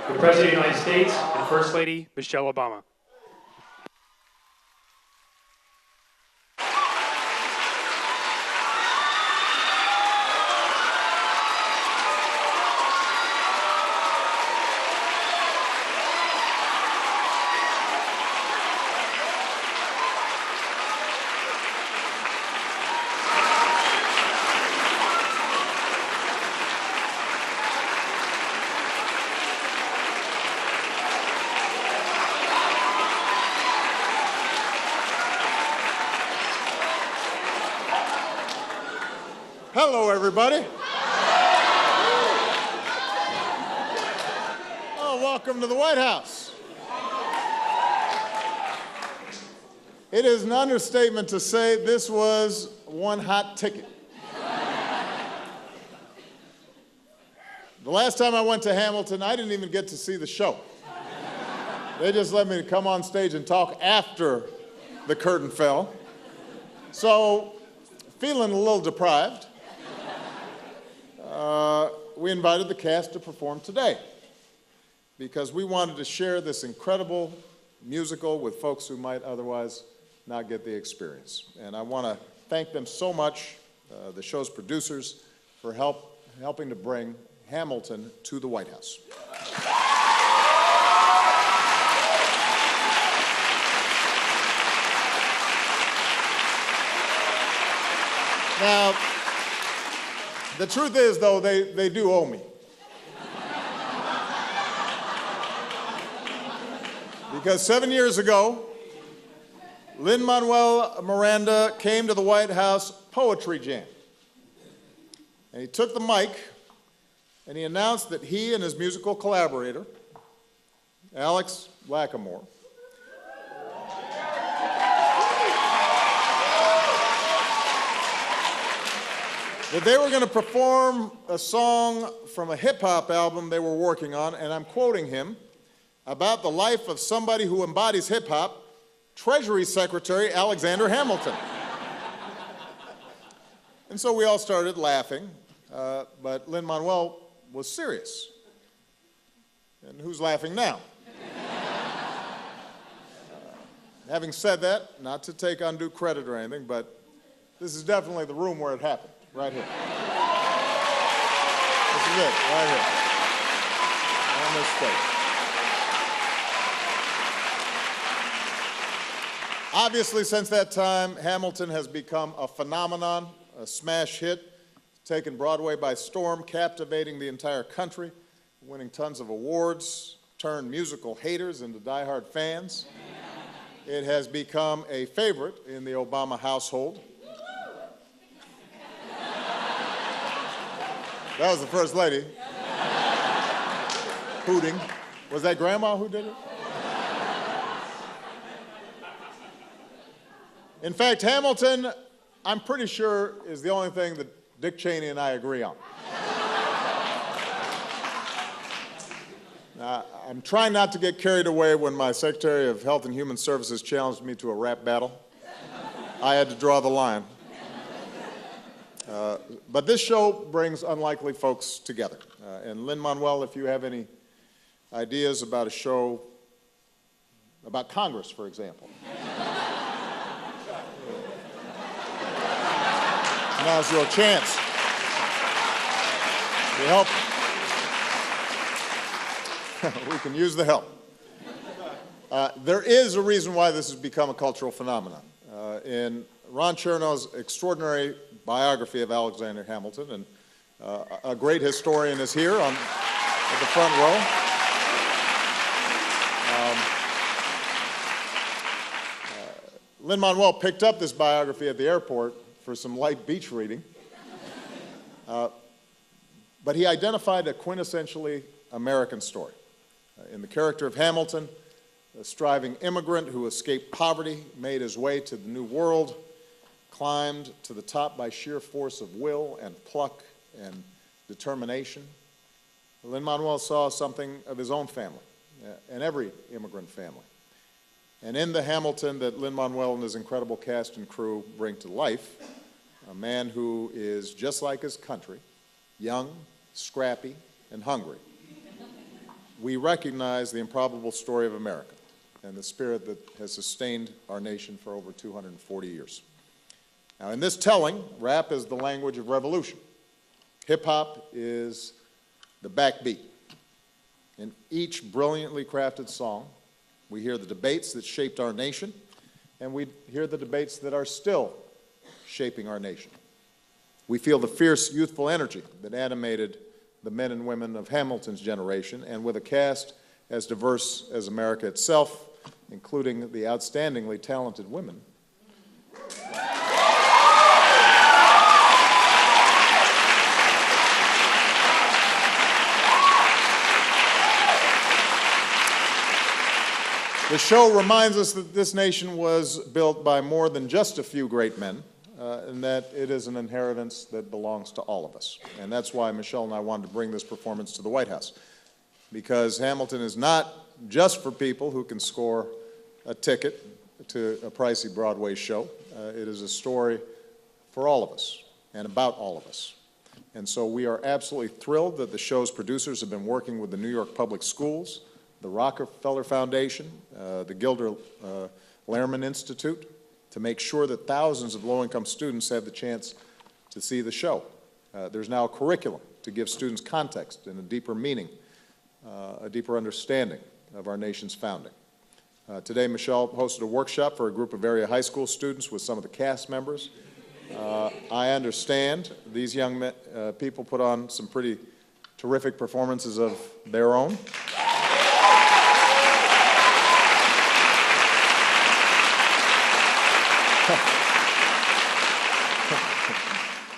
for the President of the United States and First Lady Michelle Obama. Hello, everybody. Oh, welcome to the White House. It is an understatement to say this was one hot ticket. The last time I went to Hamilton, I didn't even get to see the show. They just let me come on stage and talk after the curtain fell. So, feeling a little deprived, we invited the cast to perform today because we wanted to share this incredible musical with folks who might otherwise not get the experience. And I want to thank them so much, the show's producers, for helping to bring Hamilton to the White House. Now, the truth is, though, they do owe me. Because 7 years ago, Lin-Manuel Miranda came to the White House Poetry Jam. And he took the mic and he announced that he and his musical collaborator, Alex Lacamoire, that they were going to perform a song from a hip-hop album they were working on, and I'm quoting him, about the life of somebody who embodies hip-hop, Treasury Secretary Alexander Hamilton. And so we all started laughing, but Lin-Manuel was serious. And who's laughing now? Having said that, not to take undue credit or anything, but this is definitely the room where it happened. Right here. This is it, right here. On this stage. Obviously, since that time, Hamilton has become a phenomenon, a smash hit, taken Broadway by storm, captivating the entire country, winning tons of awards, turned musical haters into diehard fans. It has become a favorite in the Obama household. That was the First Lady. Hooting. Was that Grandma who did it? In fact, Hamilton, I'm pretty sure, is the only thing that Dick Cheney and I agree on. Now, I'm trying not to get carried away when my Secretary of Health and Human Services challenged me to a rap battle. I had to draw the line. But this show brings unlikely folks together. And Lin-Manuel, if you have any ideas about a show about Congress, for example. Now's your chance. We help. We can use the help. There is a reason why this has become a cultural phenomenon. In Ron Chernow's extraordinary biography of Alexander Hamilton, and a great historian is here at the front row. Lin-Manuel picked up this biography at the airport for some light beach reading, but he identified a quintessentially American story. In the character of Hamilton, a striving immigrant who escaped poverty, made his way to the New World, climbed to the top by sheer force of will and pluck and determination. Lin-Manuel saw something of his own family, and every immigrant family. And in the Hamilton that Lin-Manuel and his incredible cast and crew bring to life, a man who is just like his country, young, scrappy, and hungry. we recognize the improbable story of America and the spirit that has sustained our nation for over 240 years. Now, in this telling, rap is the language of revolution. Hip-hop is the backbeat. In each brilliantly crafted song, we hear the debates that shaped our nation, and we hear the debates that are still shaping our nation. We feel the fierce youthful energy that animated the men and women of Hamilton's generation, and with a cast as diverse as America itself, including the outstandingly talented women. The show reminds us that this nation was built by more than just a few great men, and that it is an inheritance that belongs to all of us. And that's why Michelle and I wanted to bring this performance to the White House, because Hamilton is not just for people who can score a ticket to a pricey Broadway show. It is a story for all of us and about all of us. And so we are absolutely thrilled that the show's producers have been working with the New York Public Schools, the Rockefeller Foundation, the Gilder Lehrman Institute, to make sure that thousands of low-income students have the chance to see the show. There's now a curriculum to give students context and a deeper meaning, a deeper understanding of our nation's founding. Today, Michelle hosted a workshop for a group of area high school students with some of the cast members. I understand these young people put on some pretty terrific performances of their own.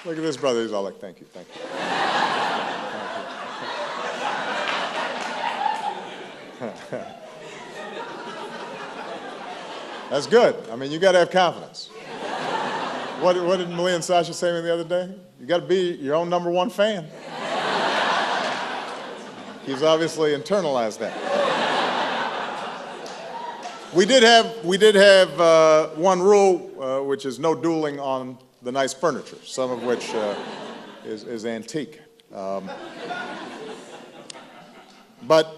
Look at this brother, he's all like, thank you, thank you. Thank you. That's good. I mean, you got to have confidence. What did Malia and Sasha say to me the other day? You got to be your own #1 fan. He's obviously internalized that. We did have one rule, which is no dueling on the nice furniture, some of which is antique. But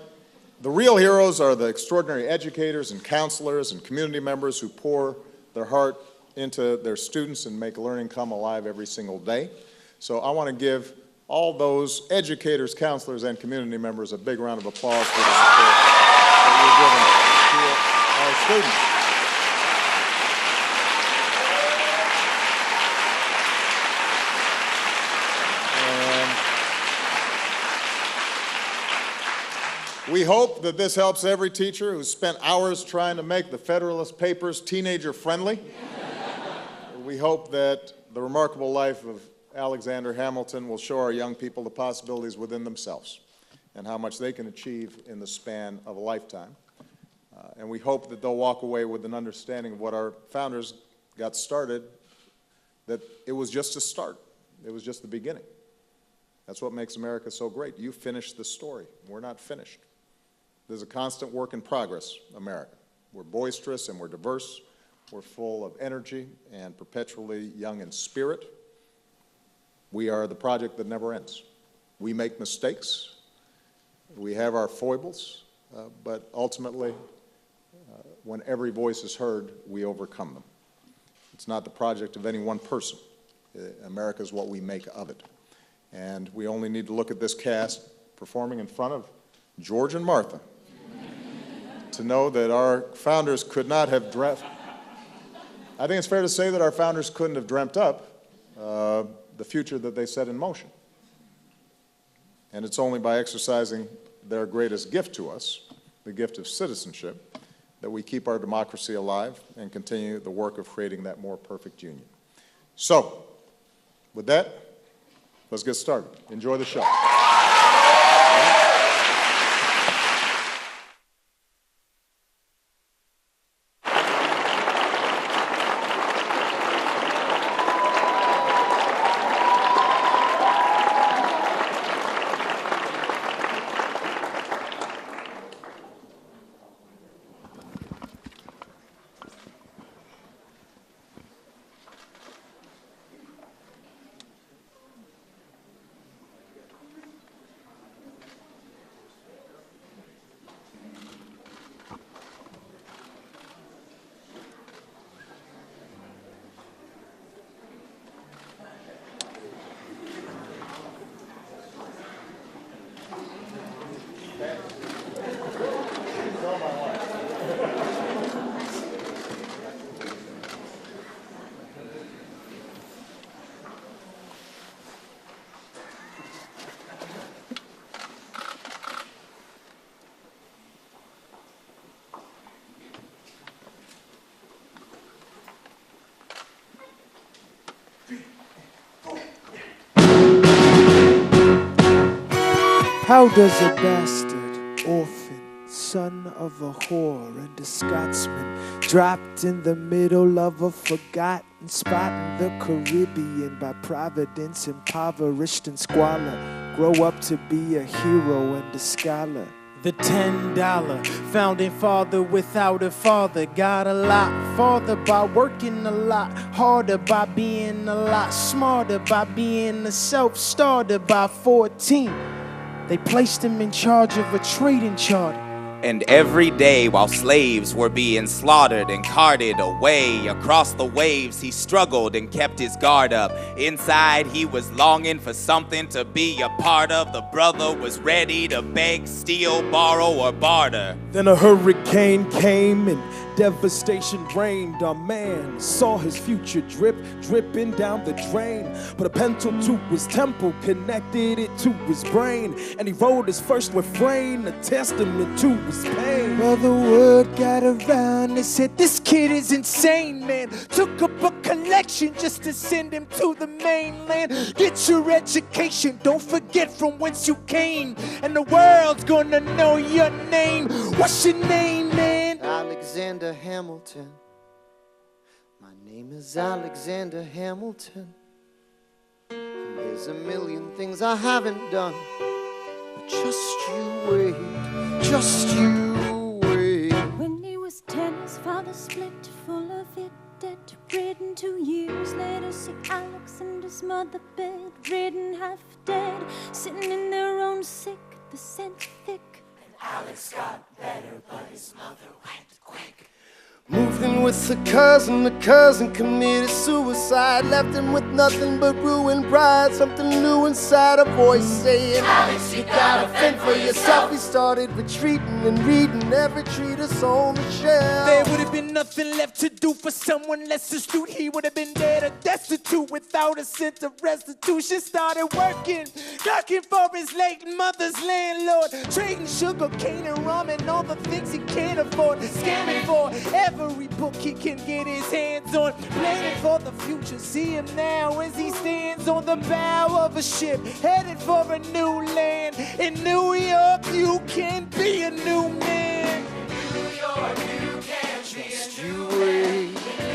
the real heroes are the extraordinary educators and counselors and community members who pour their heart into their students and make learning come alive every single day. So I want to give all those educators, counselors, and community members a big round of applause for the support that you're giving to our students. We hope that this helps every teacher who spent hours trying to make the Federalist Papers teenager-friendly. We hope that the remarkable life of Alexander Hamilton will show our young people the possibilities within themselves and how much they can achieve in the span of a lifetime. And we hope that they'll walk away with an understanding of what our founders got started, that it was just a start. It was just the beginning. That's what makes America so great. You finished the story. We're not finished. There's a constant work in progress, America. We're boisterous and we're diverse. We're full of energy and perpetually young in spirit. We are the project that never ends. We make mistakes. We have our foibles, but ultimately, when every voice is heard, we overcome them. It's not the project of any one person. America is what we make of it. And we only need to look at this cast performing in front of George and Martha to know that our founders could not have dreamt. I think it's fair to say that our founders couldn't have dreamt up the future that they set in motion. And it's only by exercising their greatest gift to us, the gift of citizenship, that we keep our democracy alive and continue the work of creating that more perfect union. So, with that, let's get started. Enjoy the show. How does a bastard, orphan, son of a whore and a Scotsman, dropped in the middle of a forgotten spot in the Caribbean by providence, impoverished and squalor, grow up to be a hero and a scholar? The $10 founding father without a father got a lot farther by working a lot harder, by being a lot smarter, by being a self-starter. By 14, they placed him in charge of a trading charter. And every day while slaves were being slaughtered and carted away across the waves, he struggled and kept his guard up. Inside he was longing for something to be a part of. The brother was ready to beg, steal, borrow, or barter. Then a hurricane came and devastation reigned. Our man saw his future dripping down the drain. Put a pencil to his temple, connected it to his brain, and he wrote his first refrain, a testament to his pain. Well, the word got around and said, this kid is insane, man. Took up a collection just to send him to the mainland. Get your education, don't forget from whence you came, and the world's gonna know your name. What's your name, man? Alexander Hamilton. My name is Alexander Hamilton. And there's a million things I haven't done, but just you wait, just you wait. When he was 10, his father split, full of it, debt-ridden. 2 years later, see Alex and his mother bedridden, half dead, sitting in their own sick, the scent thick. Alex got better, but his mother went quick. Moved in with the cousin committed suicide. Left him with nothing but ruined pride. Something new inside, a voice saying, Alex, you gotta fend for yourself. He started retreating and reading every treatise on the shelf. There would have been nothing left to do for someone less astute. He would have been dead or destitute without a sense of restitution. Started working for his late mother's landlord, trading sugar cane and rum and all the things he can't afford, scamming for every book he can get his hands on, planning for the future. See him now as he stands on the bow of a ship, headed for a new land. In New York, you can be a new man. New York, you can be a new man.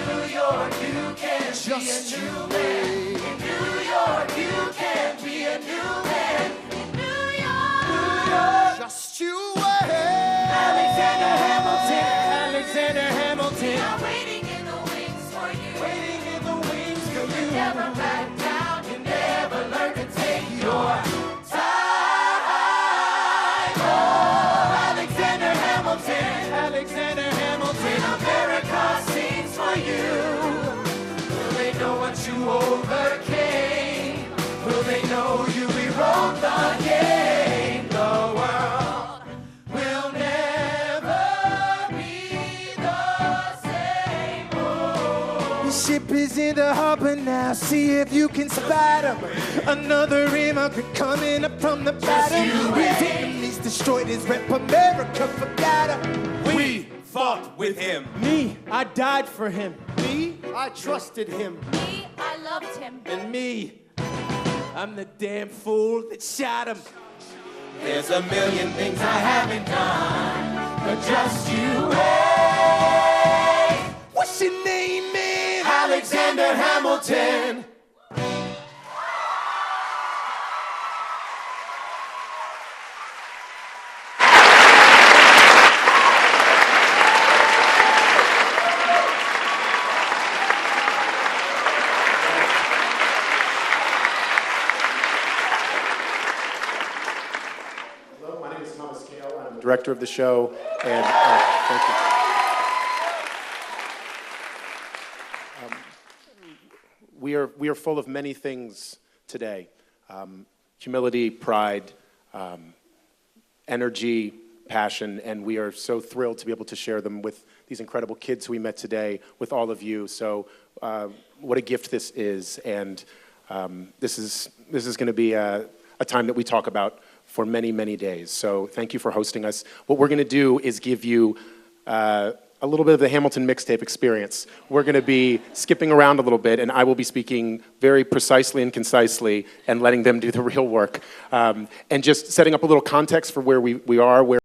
New York, you can be a new man. In New York, you can be a new man. New York, just you wait. Alexander Hamilton, Alexander Hamilton. I'm waiting in the wings for you. Waiting in the wings for you. Never back down, You never learn to take your time. Oh, Alexander Hamilton. Alexander Hamilton. America sings for you. Will they know what you overcame? Will they know you rewrote the game? The world will never be the same. Oh. The ship is in the harbor now, see if you can spot him. Another immigrant coming up from the bottom. His enemies destroyed his rep, America forgot him. We fought with him. Me, I died for him. Me, I trusted him. me, I loved him. And me, I'm the damn fool that shot him. There's a million things I haven't done, but just you wait. What's your name, man? Alexander Hamilton. Hello, my name is Thomas Kale. I'm the director of the show, and thank you. We are full of many things today. Humility, pride, energy, passion, and we are so thrilled to be able to share them with these incredible kids who we met today, with all of you. So what a gift this is, and this is going to be a time that we talk about for many, many days. So thank you for hosting us. What we're going to do is give you a a little bit of the Hamilton mixtape experience. We're going to be skipping around a little bit, and I will be speaking very precisely and concisely and letting them do the real work. And just setting up a little context for where we are, where